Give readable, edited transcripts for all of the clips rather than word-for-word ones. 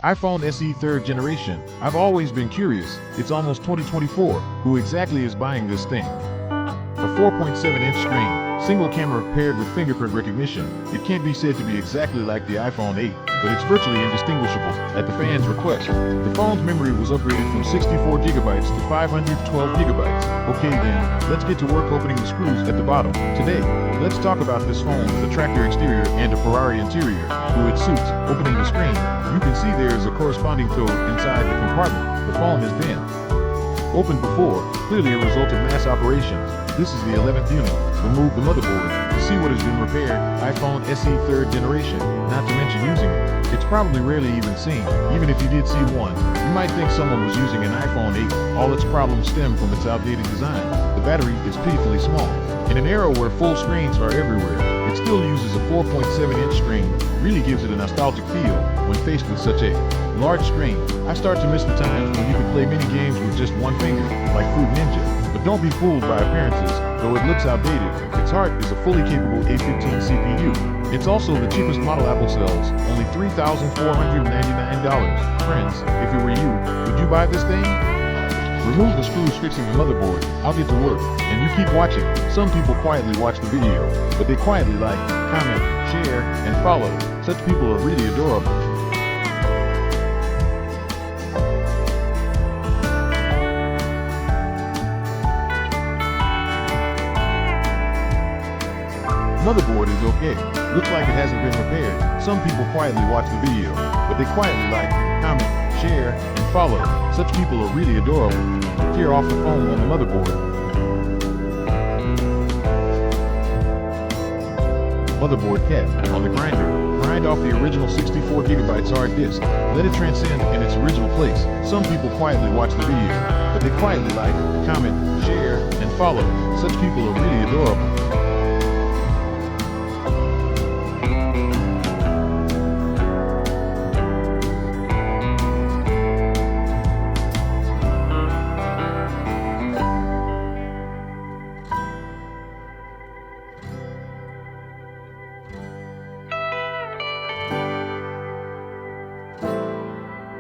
iPhone SE 3rd generation. I've always been curious, it's almost 2024, who exactly is buying this thing? A 4.7-inch screen, single camera paired with fingerprint recognition. It can't be said to be exactly like the iPhone 8, but it's virtually indistinguishable at the fans' request. The phone's memory was upgraded from 64GB to 512GB. Okay then, let's get to work opening the screws at the bottom. Today, let's talk about this phone with a tractor exterior and a Ferrari interior. Who it suits. Opening the screen, you can see there is a corresponding code inside the compartment the phone has been opened before, clearly a result of mass operations. This is the 11th unit. Remove the motherboard to see what has been repaired. iPhone SE 3rd generation, not to mention using it. It's probably rarely even seen. Even if you did see one, you might think someone was using an iPhone 8. All its problems stem from its outdated design. The battery is pitifully small. In an era where full screens are everywhere, it still uses a 4.7-inch screen. Really gives it a nostalgic feel when faced with such a large screen. I start to miss the times when you could play mini games with just one finger, like Fruit Ninja. But don't be fooled by appearances. Though it looks outdated, its heart is a fully capable A15 CPU. It's also the cheapest model Apple sells, only $3,499. Friends, if it were you, would you buy this thing? Remove the screws fixing the motherboard. I'll get to work, and you keep watching. Some people quietly watch the video, but they quietly like, comment, share, and follow. Such people are really adorable. Motherboard is okay. Looks like it hasn't been repaired. Some people quietly watch the video, but they quietly like, comment, share, and follow. Such people are really adorable. Tear off the phone on the motherboard. Motherboard cap on the grinder. Grind off the original 64GB hard disk. Let it transcend in its original place. Some people quietly watch the video, but they quietly like, comment, share, and follow. Such people are really adorable.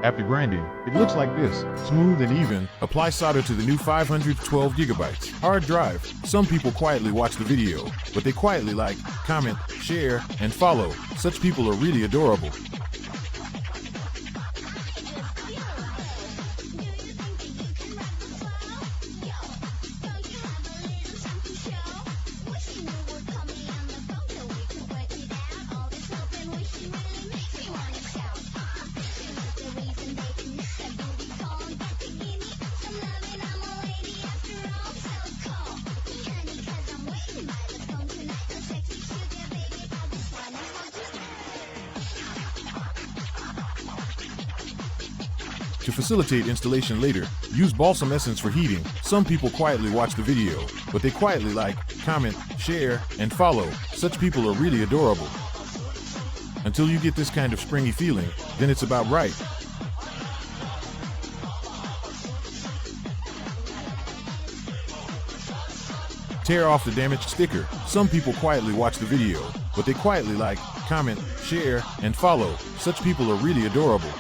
After grinding, it looks like this, smooth and even. Apply solder to the new 512GB hard drive. Some people quietly watch the video, but they quietly like, comment, share, and follow. Such people are really adorable. To facilitate installation later, use balsam essence for heating. Some people quietly watch the video, but they quietly like, comment, share, and follow. Such people are really adorable. Until you get this kind of springy feeling, then it's about right. Tear off the damaged sticker. Some people quietly watch the video, but they quietly like, comment, share, and follow. Such people are really adorable.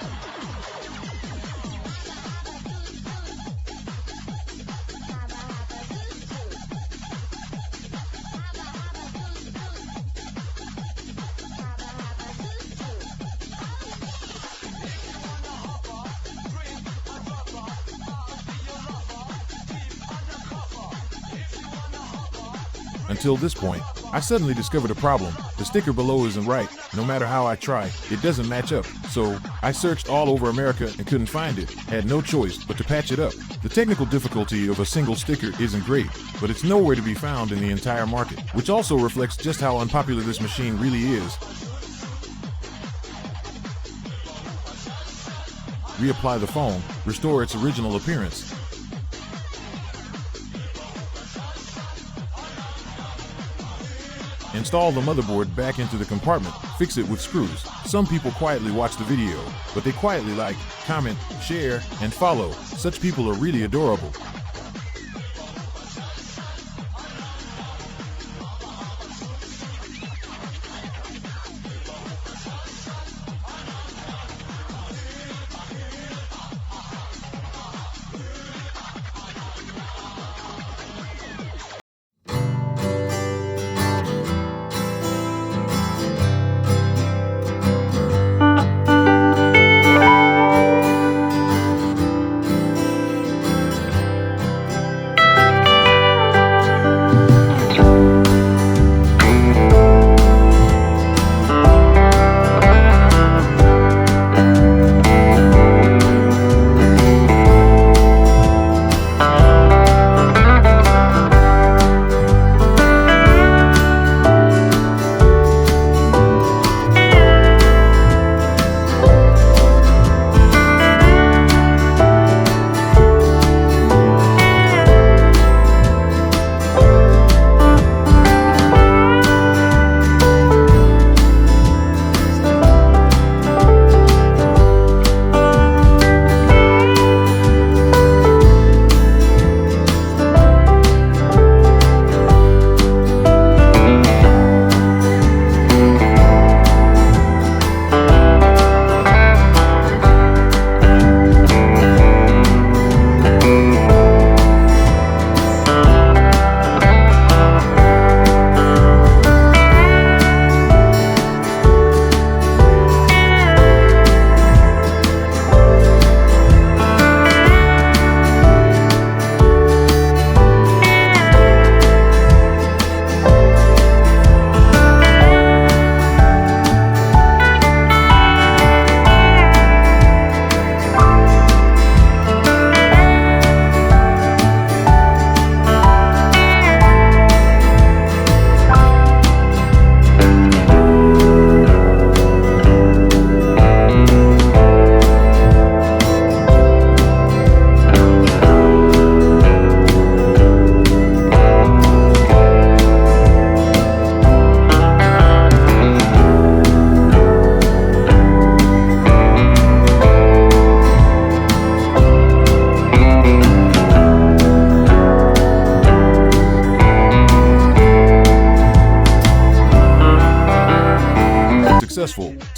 Until this point, I suddenly discovered a problem. The sticker below isn't right. No matter how I try, it doesn't match up. So, I searched all over America and couldn't find it. Had no choice but to patch it up. The technical difficulty of a single sticker isn't great, but it's nowhere to be found in the entire market, which also reflects just how unpopular this machine really is. Reapply the phone, restore its original appearance. Install the motherboard back into the compartment, fix it with screws. Some people quietly watch the video, but they quietly like, comment, share, and follow. Such people are really adorable.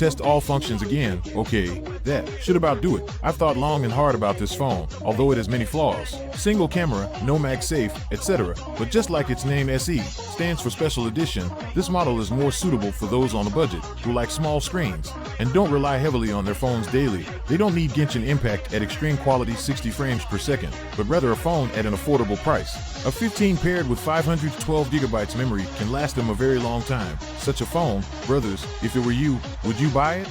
Test all functions again. Okay, that should about do it. I've thought long and hard about this phone, although it has many flaws. Single camera, no MagSafe, etc. But just like its name SE stands for Special Edition, this model is more suitable for those on a budget who like small screens and don't rely heavily on their phones daily. They don't need Genshin Impact at extreme quality 60 frames per second, but rather a phone at an affordable price. A 15 paired with 512 gigabytes memory can last them a very long time. Such a phone, brothers, if it were you, would you buy it?